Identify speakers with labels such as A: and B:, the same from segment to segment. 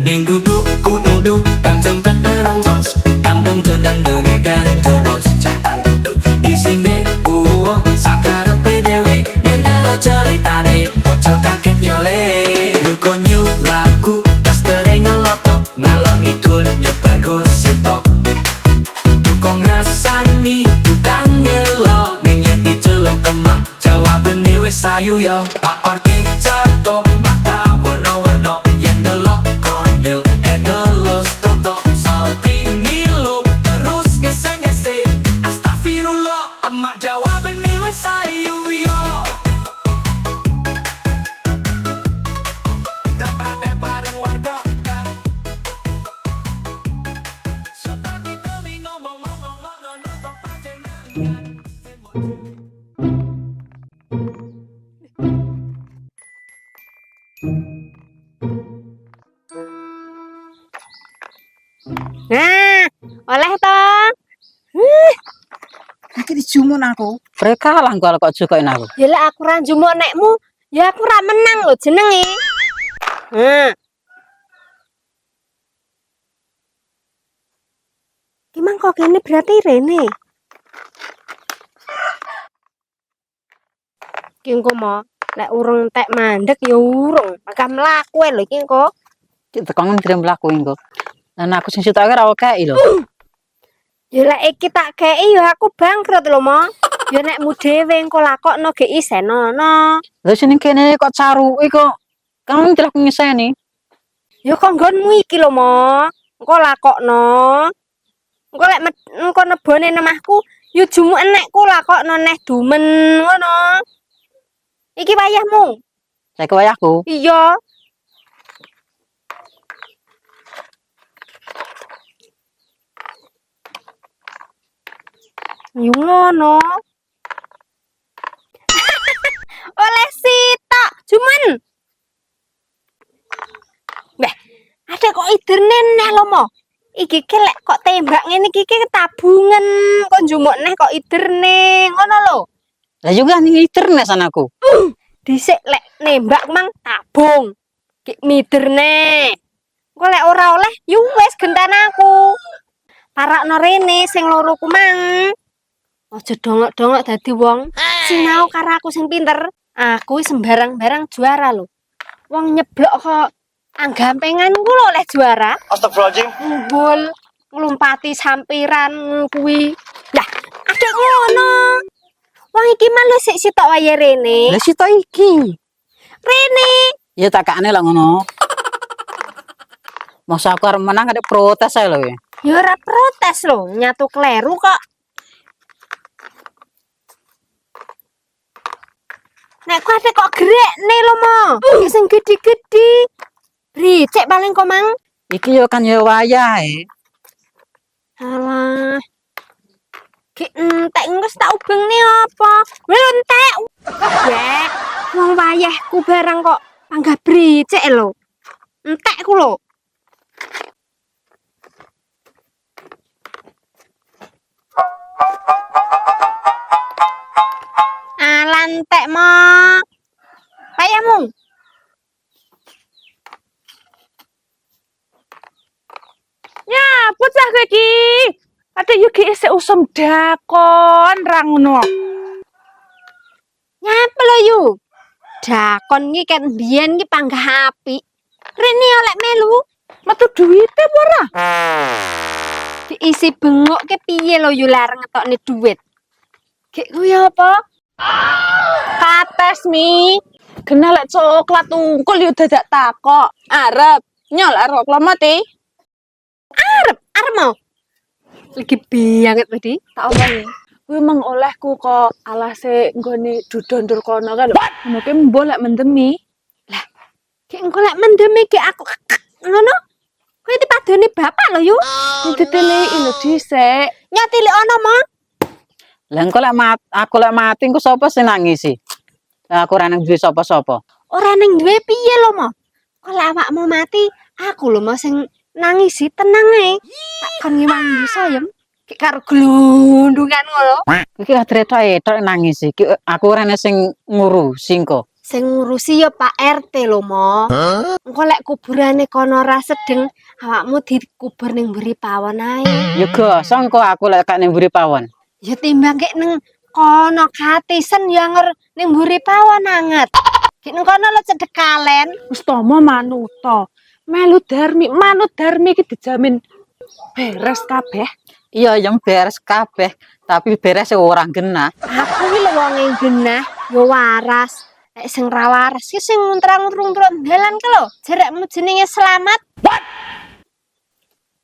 A: Đừng đu đu cu đu đu càng trong tất đỡ rong bos càng đông thơ đang đợi ngày càng thơ bos chẳng tự đi xin đến uống sekarang PDW dan ada cerita deh bocor kaget nyole lu konyol lagu tas tereng ngelotok ngalor ngidul nyebar gosip tukang rasani tukang ngelo ngenyet di celok kemang jawaban wis sayu yo pak orki jatuh mata warna-warna yang delok kondel edelos toto salting ngilu terus ngese-ngese astagfirullah emak jawaban wis sayu yo dapat bareng warga kan seperti kami ngomong-ngomong nonton panjenengan.
B: Nah, oleh toh.
C: Iki dijumun aku.
D: Mereka lah kalau kok sukain aku.
B: Yalah aku ra njumuk nekmu, ya aku ra menang lho jenenge. Gimana kok kene berarti Rene? Ki engko mo, lek urung entek mandek ya urung, bakal mlaku lho iki engko.
D: Kita kangen kirim lakuin kok. Dan aku sing sitok ora oke lho.
B: Ya lek iki tak kei ya aku bangkrut lho mo. Ya nekmu dhewe engko lakokno ge isen ono.
D: Lha sing kene kok caruki kok kamu tidak ngiseni.
B: Ya kok nggonmu iki lho mo. Engko lakokno. Engko lek engko nebone nemahku ya jumuk enekku lakokno neh dumen ngono. Iki wayahmu.
D: Saya ke wayahku.
B: Iya. Yo ngono. Oleh sitok, cuman. Beh, ada kok iderne neh lho mo. Iki ki lek kok tembak ngene iki tabungan kok njumuk neh kok iderne ngono lho.
D: Lah juga ning internet sanaku.
B: Dhisik lek nembak mang tabung. Ki miderne. Engko lek ora oleh yo wis gentan aku. Parakno rene sing loro ku mang. Aja dongok-dongok dadi wong. Sinau karo aku sing pinter. Aku sembarang-barang juara lho. Wong nyeblok kok anggampengan ku lho oleh juara.
A: Astagfirullahaladzim.
B: Ngumpul nglumpati sampiran kuwi. Lah, ada ngono. Wong iki mah lho sik sitok wae Rene.
D: Lah sitok iki.
B: Rene.
D: Ya tak kakne lah ngono. Masa aku arep menang ada protes ae lho ya.
B: Ya ora protes lho, nyatu kleru kok. Nek ku ate kok gerekne lho mo. Iki sing gedhi-gedhi. Ricek paling kok mang.
D: Iki yo kan yo wayahe.
B: Alah. Ki entek engko tak ubengne apa? Wis entek. Weh, wong wayahku barang kok panggah bricek lho. Entek ku lho. Alantek mo. Payahmu.
C: Ya, bocah kowe iki. Ate yo ki isih usum dakon ra ngono.
B: Nyapa lho yu? Dakon iki ket mbiyen iki panggah apik. Rene oleh melu.
C: Metu duwite apa ora?
B: Diisi bengok ke piye lho yu lareng ngetokne duit. Gek kuwi apa?
C: Kates mi. Kena lek coklat ungkul yo dadak takok. Arep nyol arep lemati.
B: Arep mau. Lagi bianget tadi, tak omongi.
C: Kuwi mang olehku kok alase nggone dudondur kono kan lho. Ngono ki mbok lek mendemi.
B: Gek engko lek mendemi gek aku ngono. Kowe dipadoni bapak lho yu.
C: Diteleki lho dhisik.
B: Nyatili ono mo.
D: Lah engko lek aku lek mati engko sapa sing nangisi? Lah aku ora nang duwe sapa-sapa.
B: Ora ning duwe piye lho mo. Kok lek awakmu mati, aku lho mo sing nangisi tenang ae. Tak kon ngiwangi sayem. Gek karo glundungan ngono.
D: Iki kadretok nangis iki aku ora ana sing ngurusi engko.
B: Sing ngurusi ya Pak RT lho, Mo. Engko lek kuburane kono ora sedeng, awakmu dikubur ning mburi pawon ae.
D: Ya gosong kok aku lek gak ning mburi pawon.
B: Ya timbang kek neng kono katisen ya ning mburi pawon anget. Kek neng kono lo cedek kalen.
C: Wis tomo manuto. Melu manut Darmi iki dijamin beres kabeh.
D: Iya yang beres kabeh, tapi beres orang genah.
B: Aku iki lho wong genah, ya waras. Lek sing ra waras ki sing nguntrang-untrung dalan ki lho, jarakmu jenenge selamat. What?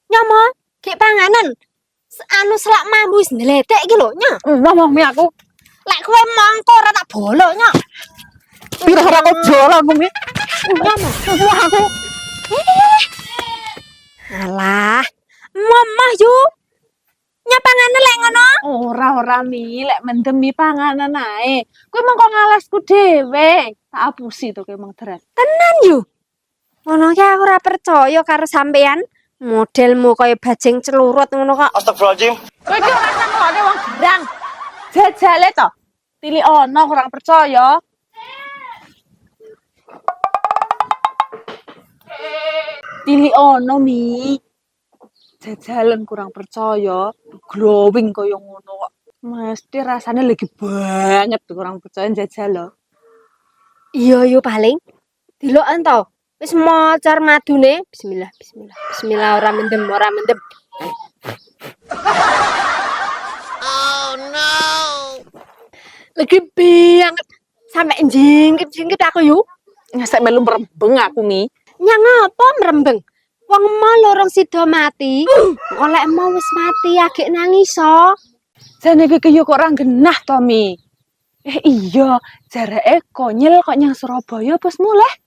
B: Nyomo, kek panganan. Anu selak mambu wis ndledek iki lho, Nyo.
D: Mami aku.
B: Lek kowe mongko ora tak bolo, Nyo.
D: Pira ora kok jolo aku mi.
B: Nyomo,
D: aku.
B: alah, momah yu. Nya panganan lek ngono.
C: Ora mi, lek mendemi panganan ae. Kowe mengko ngalasku dhewe. Tak apusi to kowe mong deret.
B: Tenan yu. Ngono ki aku ora percaya karo sampean. Modelmu kaya bajing celurut ngono kok.
E: Astagfirullahaladzim.
C: Kowe iki ora sangone wong gerang. Jajale to. Tili ono kurang percaya. Tili ono mi. Jajalan kurang percaya, glowing kaya ngono kok. Mesti rasanya lagi banget tuh kurang percaya jajal loh.
B: Iya yu paling. Deloken to. Wis mocar madune. Bismillah, bismillah. Bismillah ora mendem, ora mendem. Oh no. Lagi banget. Sampai jingkit-jingkit aku yu.
C: Ngesek melu merembeng aku mi.
B: Nyang apa merembeng? Wong mau lorong sida mati. Oleh mau wis mati agek nangis so.
C: Jane iki yo kok ora genah to mi. Iya, jarake konyol kok nyang Surabaya pas mulai.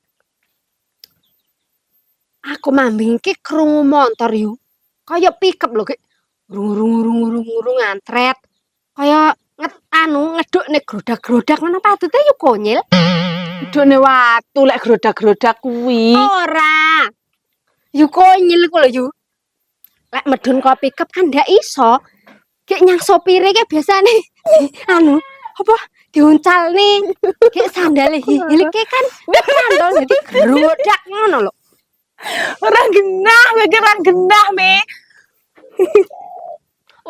B: Aku mambing ki krungu motor yu. Kaya pickup lho ki. Rung antret. Kaya ngeduk nek grodak-grodak ngono patute yu konyil.
C: Done watu lek grodak-grodak kuwi.
B: Ora. Yu konyil ku lho yu. Lek medun kok pickup kan ndak iso. Ki nyang sopire ki biasane anu apa diuncal nih. Ki sandale hilike kan sandal jadi grodak ngono lho.
C: Orang genah, pikiran genah mi.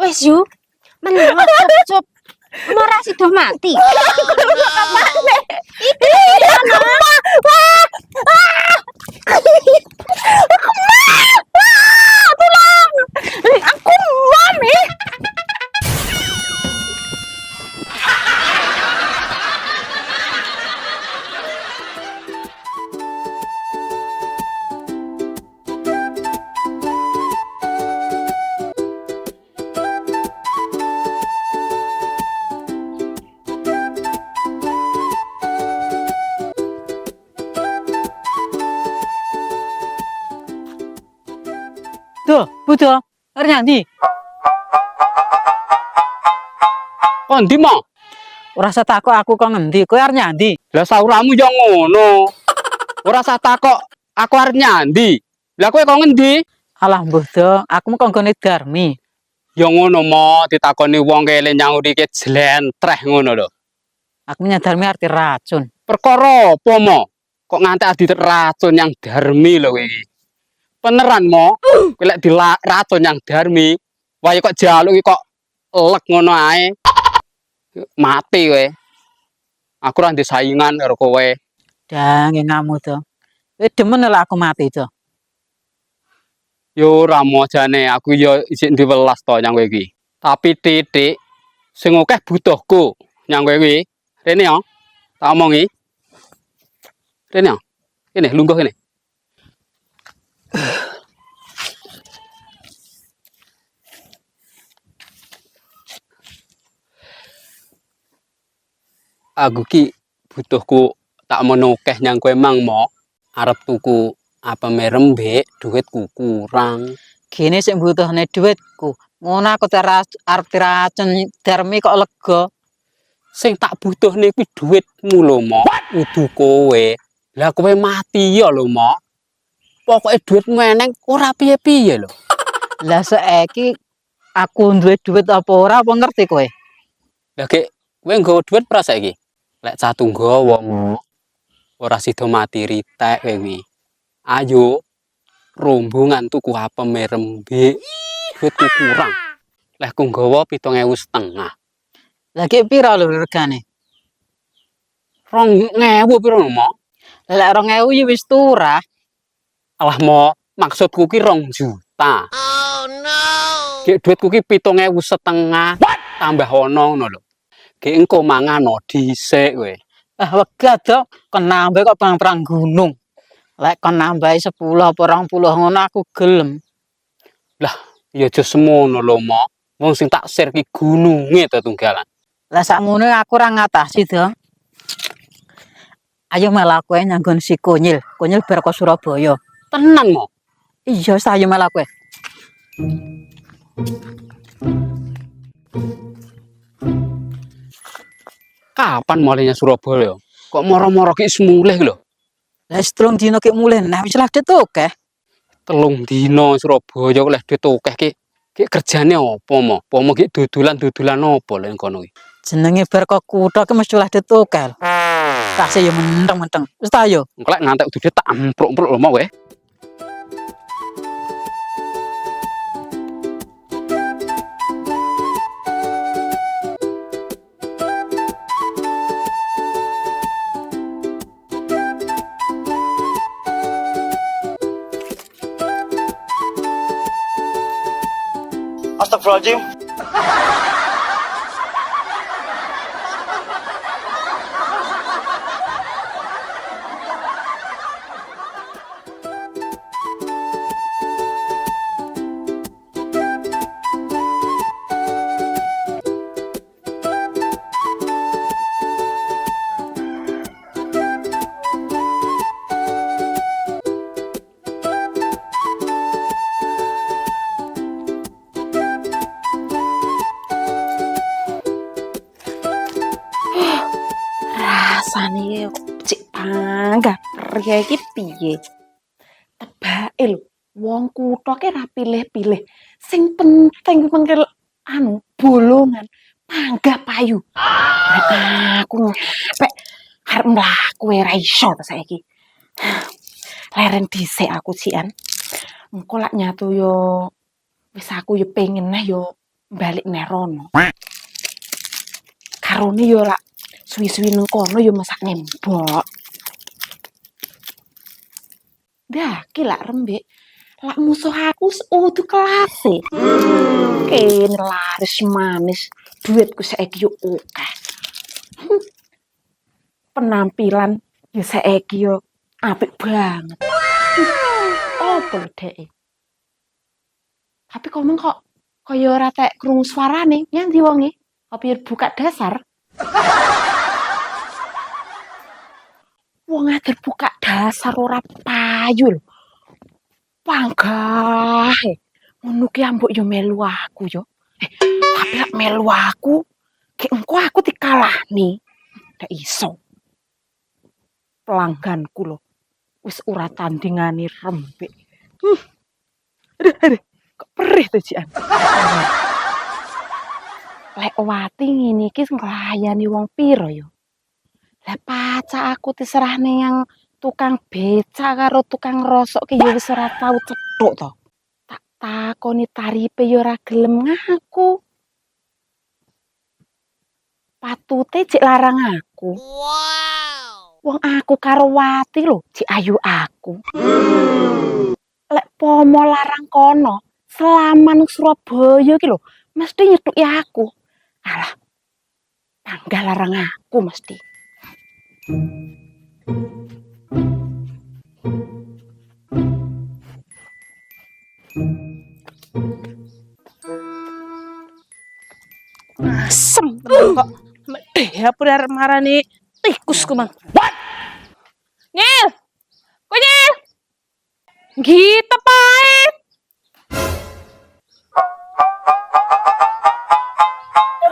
B: Wes yu, meneng cup. Ora sida mati. Iki ana.
C: Tolong. Aku mami.
D: Tuh, butuh. Arnyandi.
E: Kondi mau?
D: Ora usah takok aku kok ngendi, kowe arep nyandi.
E: Lah sauramu yo ngono. Ora usah takok aku arep nyandi. Lah kowe kok ngendi?
D: Alah mbuh do, aku mung konggone Darmi.
E: Yo ngono mo ditakoni wong kele nyauri ki jlentreh ngono lho.
D: Aku Darmi arti racun.
E: Perkara apa mo? Kok nganti adi racun yang Darmi lho kowe iki. Beneran mo? Kowe lek diracun yang Darmi, wae kok jaluk kok elek ngono ae. Mati kowe. Aku ora ndek saingan karo kowe.
D: Dang ngamu to. Kowe demen lho aku mati to.
E: Yo ora mo jane aku yo isih diwelas to nyang kowe iki. Tapi titik sing akeh butuhku nyang kowe iki. Rene yo. Tak omongi. Rene yo. Kene lungguh kene. Aku ki butuhku tak menokeh nyang kowe mang mo. Arep tuku apa merembek duitku kurang.
D: Gini sing butuhne duitku. Ngono aku arep diracun Darmi kok lega.
E: Sing tak butuhne kuwi duitmu lho mo. Kudu kowe. Lah kowe mati ya lho mo. Pokoke duitmu eneng ora piye-piye lho.
D: Lah saiki aku duwe duit apa ora apa ngerti kowe?
E: Lah Gek, kowe nggawa duit pra saiki? Lek catu nggawa mo. ora sida mati ritek kowe kuwi. Ayo rombongan tuku apa merembik. Duitku kurang. Leh ku nggawa 7.500.
D: Lagi pira lho regane?
E: 2.000 piro mo?
D: Lek 2.000 ya wis turah.
E: Alah mo, maksudku ki 2 juta. Oh no. Gek duitku ki 7.500. Tambah ono ngono lho. Gek engko mangano dhisik kowe.
D: Ah wegah to, kon nambah kok perang gunung. Lek kon nambahi 10 apa 20 ngono aku gelem.
E: Lah, ya aja semono lho mo. Wong sing tak share ki gununge to tunggalan.
D: Lah sakmono aku ora ngatasi to. Ayo melaku nyanggon si Konyil. Konyil bar ke Surabaya.
E: Tenan mo.
D: Iya, ayo melaku.
E: Kapan mulainya Surabaya? Kok moro-moro ki semulih lho.
D: Lah strong dino ki mulih nah wis lah akeh.
E: 3 dino Surabaya oleh duit akeh ki. Ki kerjane apa mo? Apa mo ki dodolan-dodolan apa lek kono ki?
D: Jenenge bar ke kutha ki mesti lah ditokel. Kasih ya menteng-menteng. Wis ta yo.
E: Engko lek ngantek duit tak ampruk-ampruk lho mo kowe.
F: Astagfirullahaladzim.
C: Rasane cek bangga pria iki piye? Tebake lho, wong kutha ki ra pilih-pilih. Sing penting mengkel bolongan, panggah payu. Nek aku ngepek arep mlaku ora iso ta saiki. Leren dhisik aku cian. Engko lak nyatu yo wis aku yo pengen neh yo balik neh rono. Karone yo lak suwi-suwi nang kono yo masak nembok. Dah, ki lak rembik. Lak musuh aku utuh kelas e. Kene laris manis, duitku saiki yo akeh. Penampilan yo saiki yo apik banget. Opo lho dhek? Tapi ngomong kok kaya ora tek krungu suarane, yang ndi wonge? Apa yo buka dasar? Wong agar buka dasar ora payu lho. Panggah. Ngono ki ambuk yo melu aku yo. Tapi lek melu aku, ki engko aku dikalahni. Ndak iso. Pelangganku lho. Wis ora tandingane rembik. Aduh. Kok perih to jian. Lek wati ngene iki nglayani wong piro yo? Lah pacak aku diserahne yang tukang beca karo tukang rosok ki yo wis ora tau cethuk to. Tak takoni tarife yo ora gelem ngaku. Patute cek larang aku. Wow. Wong aku karo wati lho, cek ayu aku. Lek pomo larang kono, selama nang Surabaya ki lho, mesti nyethuki aku. Alah. Panggah larang aku mesti. Asem kok medhe apa arep marani tikus ku mang. What? Nyil. Kok nyil? Gitu pae.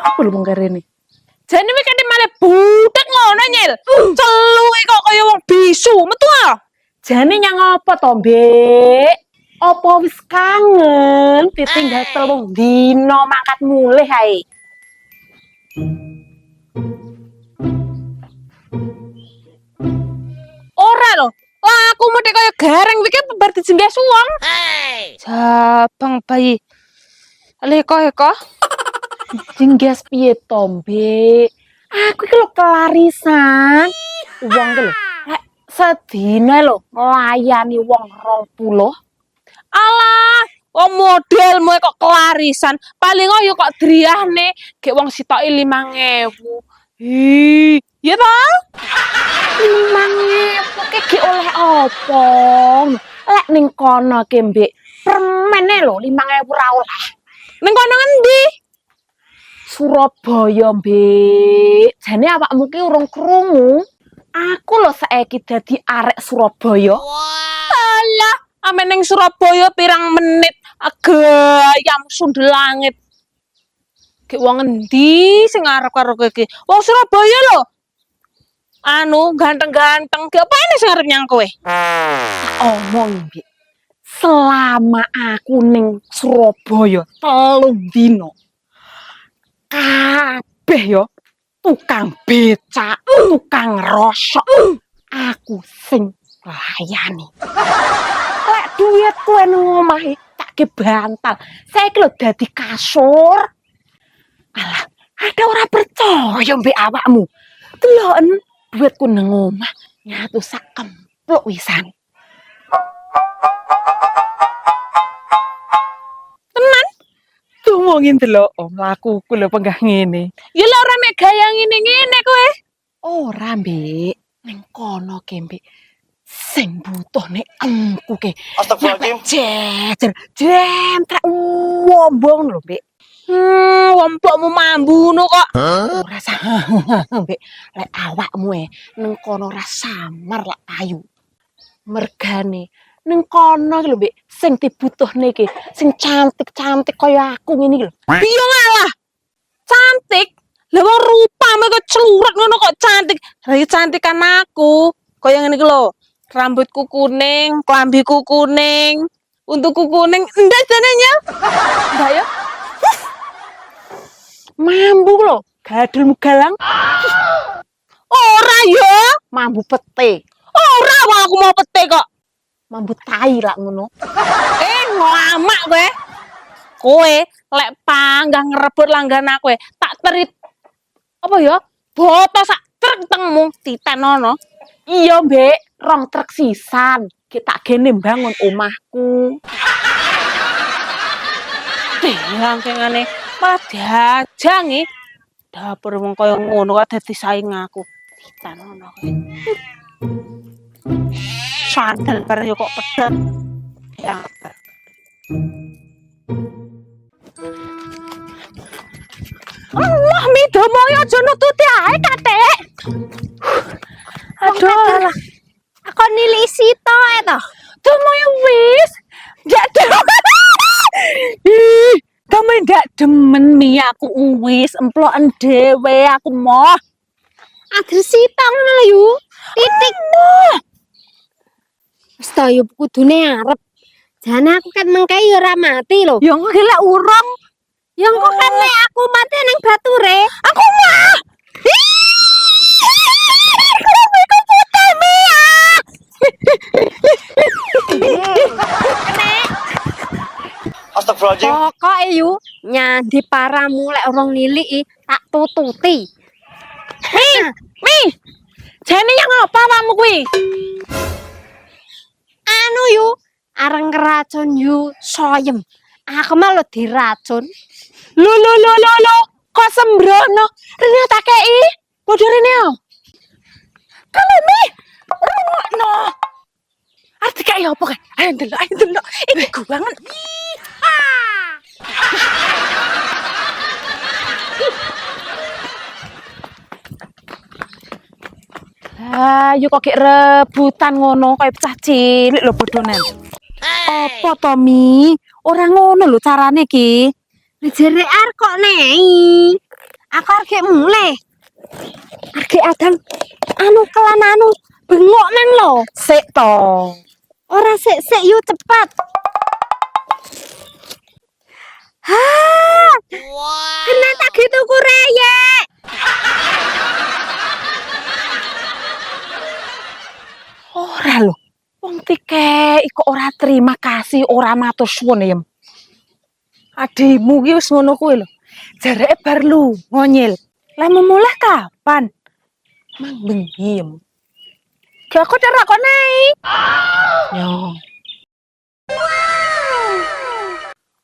C: Apa lu mengkarene? Jane iki kene malah budek ngono nyil. Celuke kok kaya wong bisu, metu ah. Jane nyang apa to, Mbek? Apa wis kangen ditinggal 3 dino mangkat mulih ae. ora lho. Lah aku mesti kaya gareng iki bar dijengges wong. Jabang bayi. Leko. Jengges piye to, Mbek? Aku iki lho kelarisan. Wong ki lho. Lek sedina lho nglayani wong 20. Alah, wong modelmu kok kelarisan. Paling yo kok driyahne gek wong sitoke 5.000. Ih, ya ta? 5.000 ki gek oleh apa? Lek ning kono ki, Mbek, permene lho 5.000 ora oleh. Ning kono ngendi? Surabaya, Mbek. Jane awakmu ki urung krungu. Aku lho saiki dadi arek Surabaya. Alah, ame ning Surabaya pirang menit agayam sundel langit. Ki wong endi sing arep karo kowe iki? Wong Surabaya lho. Anu ganteng-ganteng. Ki apa ini sing arep nyang kowe? Omong, Mbak. Selama aku ning Surabaya 3 dino. Kabeh yo tukang becak, tukang rosok. Aku sing layani. Lek duit kowe nang omahe tak kebantal. Saiki lho dadi kasur. Alah, ada ora percaya mbek awakmu. Deloken duitku nang omah nyatu sak kempluk wisan. Tenan? Ngomongin delok om lakuku lho penggah ngene. Ya lho ora mek gaya ngene-ngene kowe. Ora, Mbek. Ning kono ke, Mbek. Sing butuh nek engku ke. Astagfirullahaladzim. Jejer, jentrek wombong lho, Mbek. Wombokmu mambuno kok. Ora sah, Mbek. Lek awakmu ning kono ora samar lak payu. Mergane ning kono lho, Mbek, sing dibutuhne iki, sing cantik-cantik kaya aku ngene iki lho. Piye ngalah? Cantik? Lah wong rupamu kok clurek ngono kok cantik. Lah iki cantikan aku. Kaya ngene iki lho. Rambutku kuning, klambiku kuning, untuku kuning. Ndak jenenge. Ndak ya? Mambu lho, gadelmu galang. Ora ya, mambu pete. Ora wong aku mau pete kok. Mambu tai lak ngono. Ngelamak kowe. Kowe lek panggang ngerebut langganan kowe, tak terit apa ya? Boto sak truk tengmu titenono. Iya, Mbek, 2 truk sisan. Kita gene mbangun omahku. Langkengane malah diajangi. Dapur wong kaya ngono kok dadi saing aku. Titenono kowe. Sandal bareng yo kok pedhet. Ya. Allah midomo yo aja nututi ae, Katik. Aduh,
B: Aku nilisi to to.
C: domo yo wis. Ndak demen. Ih, kamu ndak demen mi aku wis emploken dhewe aku moh.
B: Agresita ngono lho yu. Titik. Wis to yu kudune arep. Jane aku kan mengkai ora mati lho.
C: Ya engko lek urung.
B: Ya engko kan nek aku mati ning bature.
C: Aku mah.
F: Astagfirullahaladzim.
B: Pokoke yu nyandi paramu lek urung niliki tak tututi.
C: Mi. Jane yang apa awakmu kuwi?
B: Anu yu areng ngeracun yu soyem. Aku mah lo diracun.
C: Lo. Kok sembrono? Rene tak kei. Padha rene yo. Kalau mi. No. Arti kaya apa kan? Ayo delok. Iki guangan. Ayo kok kayak rebutan ngono kayak pecah cilik lho bodonan. Apa to Mi? Ora ngono lho carane ki.
B: Jere ar kok nei. Aku arek mulai. Arek adang anu kelan anu bengok nang lo.
C: Sik to.
B: Ora sik yu cepat. Kena tak gitu kureyek.
C: terima kasih ora matur suwun ya. Adikmu ki wis ngono kuwi lho. Jareke bar lu ngonyil. Lah memulai kapan? Mang bengi. Gak kok cara kok naik. Yo.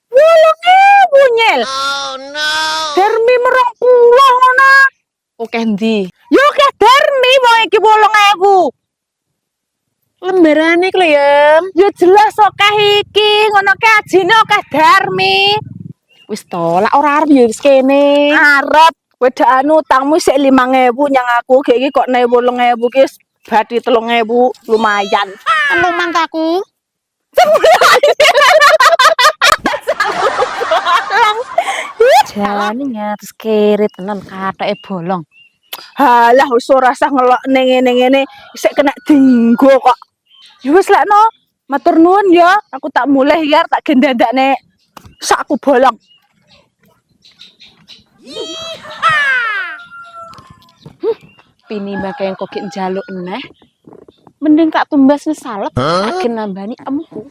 C: Wolonge bunyel. Oh no. Dermi merong pulau ngono. Oke ndi? Yo ke dermi mau iki 8.000. Lembarane iki lho ya. Ya jelas akeh iki, ngono ke ajine akeh darmi. Wis to, lak ora arep ya wis kene. Arep wedaan utangmu sik 5.000 nyang aku, gek iki kok 8.000 ki wis bathi 3.000 lumayan.
D: Luman taku.
C: Jane nyates kere tenan katake bolong.
F: Halah wis ora usah ngelok ning ngene-ngene, isik kena dinggo kok. Ya wis lekno, matur nuwun ya, aku tak mulih ya tak gendandakne sakku bolong.
C: Pini mbake kok gek njaluk neh. Mending kak tumbas wis salep, tak nambani empu.